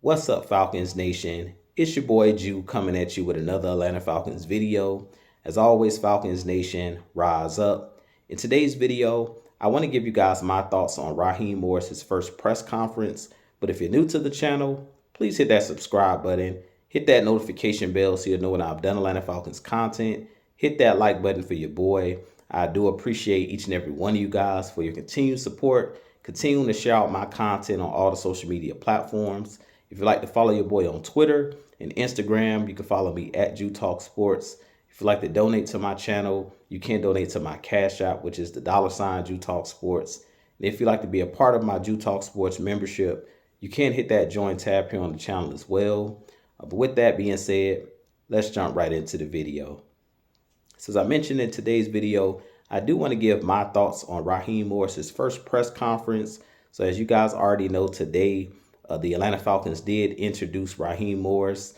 What's up, Falcons Nation? It's your boy Jew coming at you with another Atlanta Falcons video. As always, Falcons Nation, rise up. In today's video, I want to give you guys my thoughts on Raheem Morris's first press conference. But if you're new to the channel, please hit that subscribe button, hit that notification bell so you'll know when I've done Atlanta Falcons content. Hit that like button for your boy. I do appreciate each and every one of you guys for your continued support, continuing to share out my content on all the social media platforms. If you'd like to follow your boy on Twitter and Instagram, you can follow me at Jew Talk Sports. If you'd like to donate to my channel, you can donate to my Cash App, which is the $ Jew Talk Sports. And if you'd like to be a part of my Jew Talk Sports membership, you can hit that join tab here on the channel as well. But with that being said, let's jump right into the video. So as I mentioned in today's video, I do want to give my thoughts on Raheem Morris's first press conference. So as you guys already know, today, the Atlanta Falcons did introduce Raheem Morris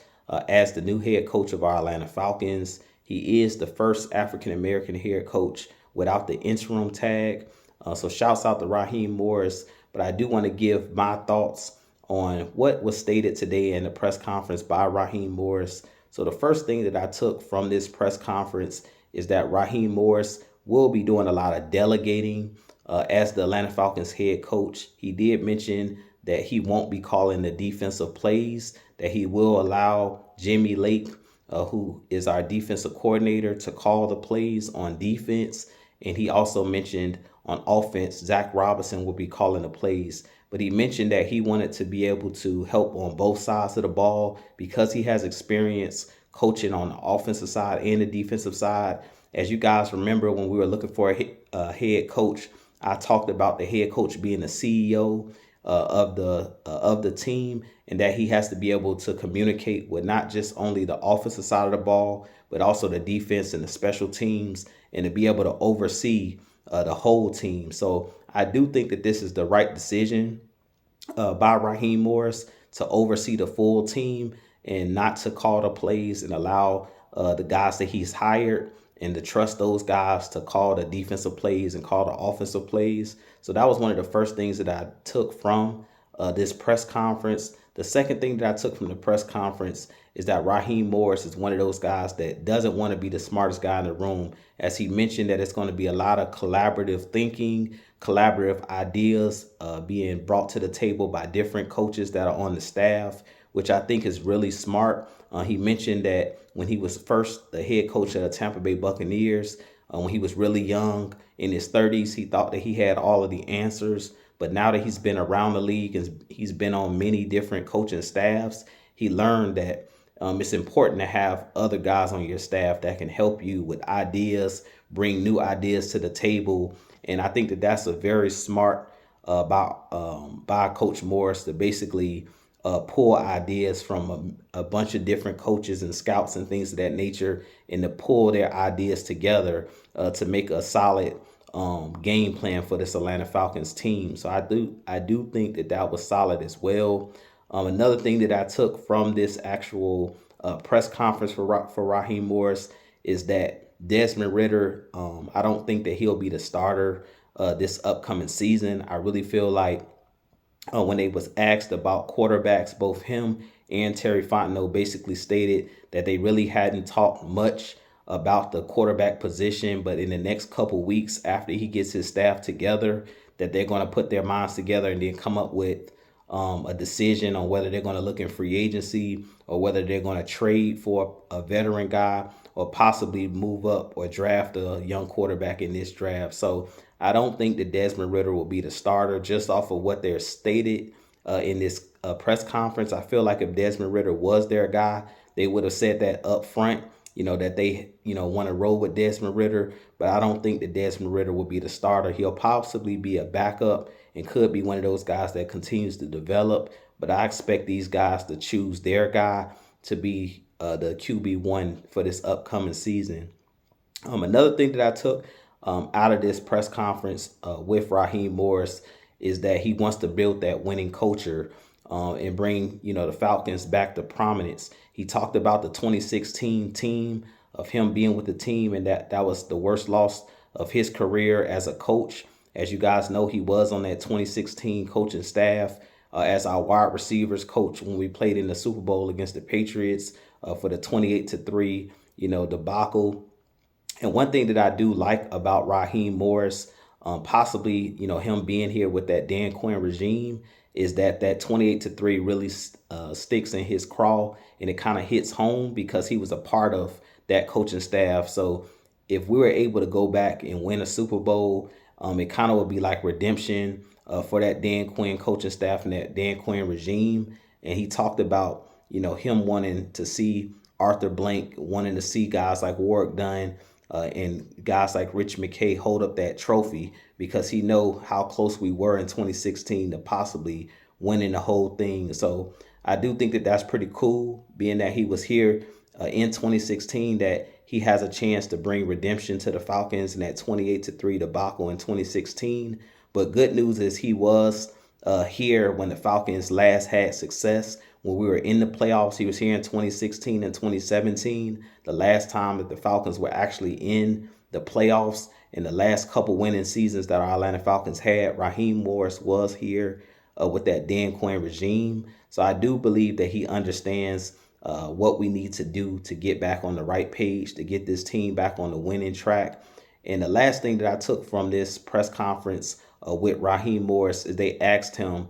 as the new head coach of our Atlanta Falcons. He is the first African-American head coach without the interim tag. So shouts out to Raheem Morris. But I do want to give my thoughts on what was stated today in the press conference by Raheem Morris. So the first thing that I took from this press conference is that Raheem Morris will be doing a lot of delegating as the Atlanta Falcons head coach. He did mention that he won't be calling the defensive plays, that he will allow Jimmy Lake, who is our defensive coordinator, to call the plays on defense. And he also mentioned on offense, Zach Robinson will be calling the plays. But he mentioned that he wanted to be able to help on both sides of the ball because he has experience coaching on the offensive side and the defensive side. As you guys remember, when we were looking for a head coach, I talked about the head coach being the CEO of the team, and that he has to be able to communicate with not just only the offensive side of the ball, but also the defense and the special teams, and to be able to oversee the whole team. So I do think that this is the right decision by Raheem Morris to oversee the full team and not to call the plays and allow the guys that he's hired and to trust those guys to call the defensive plays and call the offensive plays. So that was one of the first things that I took from this press conference. The second thing that I took from the press conference is that Raheem Morris is one of those guys that doesn't want to be the smartest guy in the room. As he mentioned, that it's going to be a lot of collaborative thinking, collaborative ideas being brought to the table by different coaches that are on the staff, which I think is really smart. He mentioned that when he was first the head coach of the Tampa Bay Buccaneers, when he was really young in his 30s, he thought that he had all of the answers. But now that he's been around the league and he's been on many different coaching staffs, he learned that it's important to have other guys on your staff that can help you with ideas, bring new ideas to the table. And I think that that's a very smart by Coach Morris to basically pull ideas from a bunch of different coaches and scouts and things of that nature, and to pull their ideas together to make a solid game plan for this Atlanta Falcons team. So I do think that that was solid as well. Another thing that I took from this actual press conference for Raheem Morris is that Desmond Ridder, I don't think that he'll be the starter this upcoming season. I really feel like when they was asked about quarterbacks, both him and Terry Fontenot basically stated that they really hadn't talked much about the quarterback position, but in the next couple weeks after he gets his staff together, that they're going to put their minds together and then come up with a decision on whether they're going to look in free agency or whether they're going to trade for a veteran guy or possibly move up or draft a young quarterback in this draft. So I don't think that Desmond Ridder will be the starter just off of what they're stated in this press conference. I feel like if Desmond Ridder was their guy, they would have said that up front, that they, want to roll with Desmond Ridder. But I don't think that Desmond Ridder will be the starter. He'll possibly be a backup and could be one of those guys that continues to develop. But I expect these guys to choose their guy to be the QB1 for this upcoming season. Another thing that I took out of this press conference with Raheem Morris is that he wants to build that winning culture and bring, the Falcons back to prominence. He talked about the 2016 team, of him being with the team, and that was the worst loss of his career as a coach. As you guys know, he was on that 2016 coaching staff. as our wide receivers coach when we played in the Super Bowl against the Patriots for the 28-3, debacle. And one thing that I do like about Raheem Morris, possibly, him being here with that Dan Quinn regime, is that 28-3 really sticks in his craw, and it kind of hits home because he was a part of that coaching staff. So if we were able to go back and win a Super Bowl, it kind of would be like redemption for that Dan Quinn coaching staff and that Dan Quinn regime. And he talked about, him wanting to see Arthur Blank, wanting to see guys like Warwick Dunn, and guys like Rich McKay hold up that trophy because he know how close we were in 2016 to possibly winning the whole thing. So I do think that that's pretty cool, being that he was here in 2016, that he has a chance to bring redemption to the Falcons in that 28-3 debacle in 2016. But good news is he was here when the Falcons last had success. When we were in the playoffs, he was here in 2016 and 2017, the last time that the Falcons were actually in the playoffs. In the last couple winning seasons that our Atlanta Falcons had, Raheem Morris was here with that Dan Quinn regime. So I do believe that he understands what we need to do to get back on the right page, to get this team back on the winning track. And the last thing that I took from this press conference with Raheem Morris is they asked him,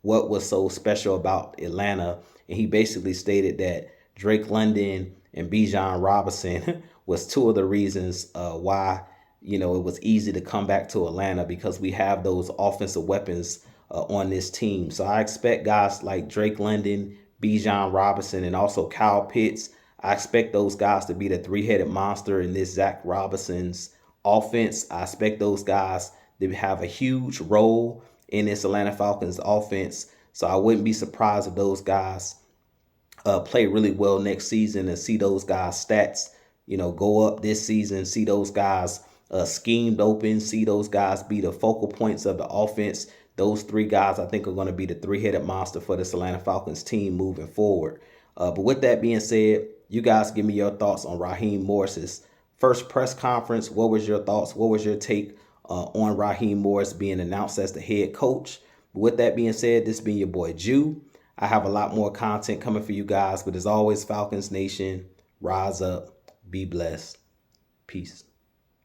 what was so special about Atlanta. And he basically stated that Drake London and Bijan Robinson was two of the reasons why, it was easy to come back to Atlanta, because we have those offensive weapons on this team. So I expect guys like Drake London, Bijan Robinson, and also Kyle Pitts. I expect those guys to be the three-headed monster in this Zach Robinson's offense. I expect those guys to have a huge role in this Atlanta Falcons offense. So I wouldn't be surprised if those guys play really well next season, and see those guys' stats, go up this season, see those guys schemed open, see those guys be the focal points of the offense. Those three guys, I think, are going to be the three-headed monster for this Atlanta Falcons team moving forward. But with that being said, you guys give me your thoughts on Raheem Morris's first press conference. What was your thoughts? What was your take on Raheem Morris being announced as the head coach? But with that being said, this being your boy Jew. I have a lot more content coming for you guys. But as always, Falcons Nation, rise up, be blessed. Peace.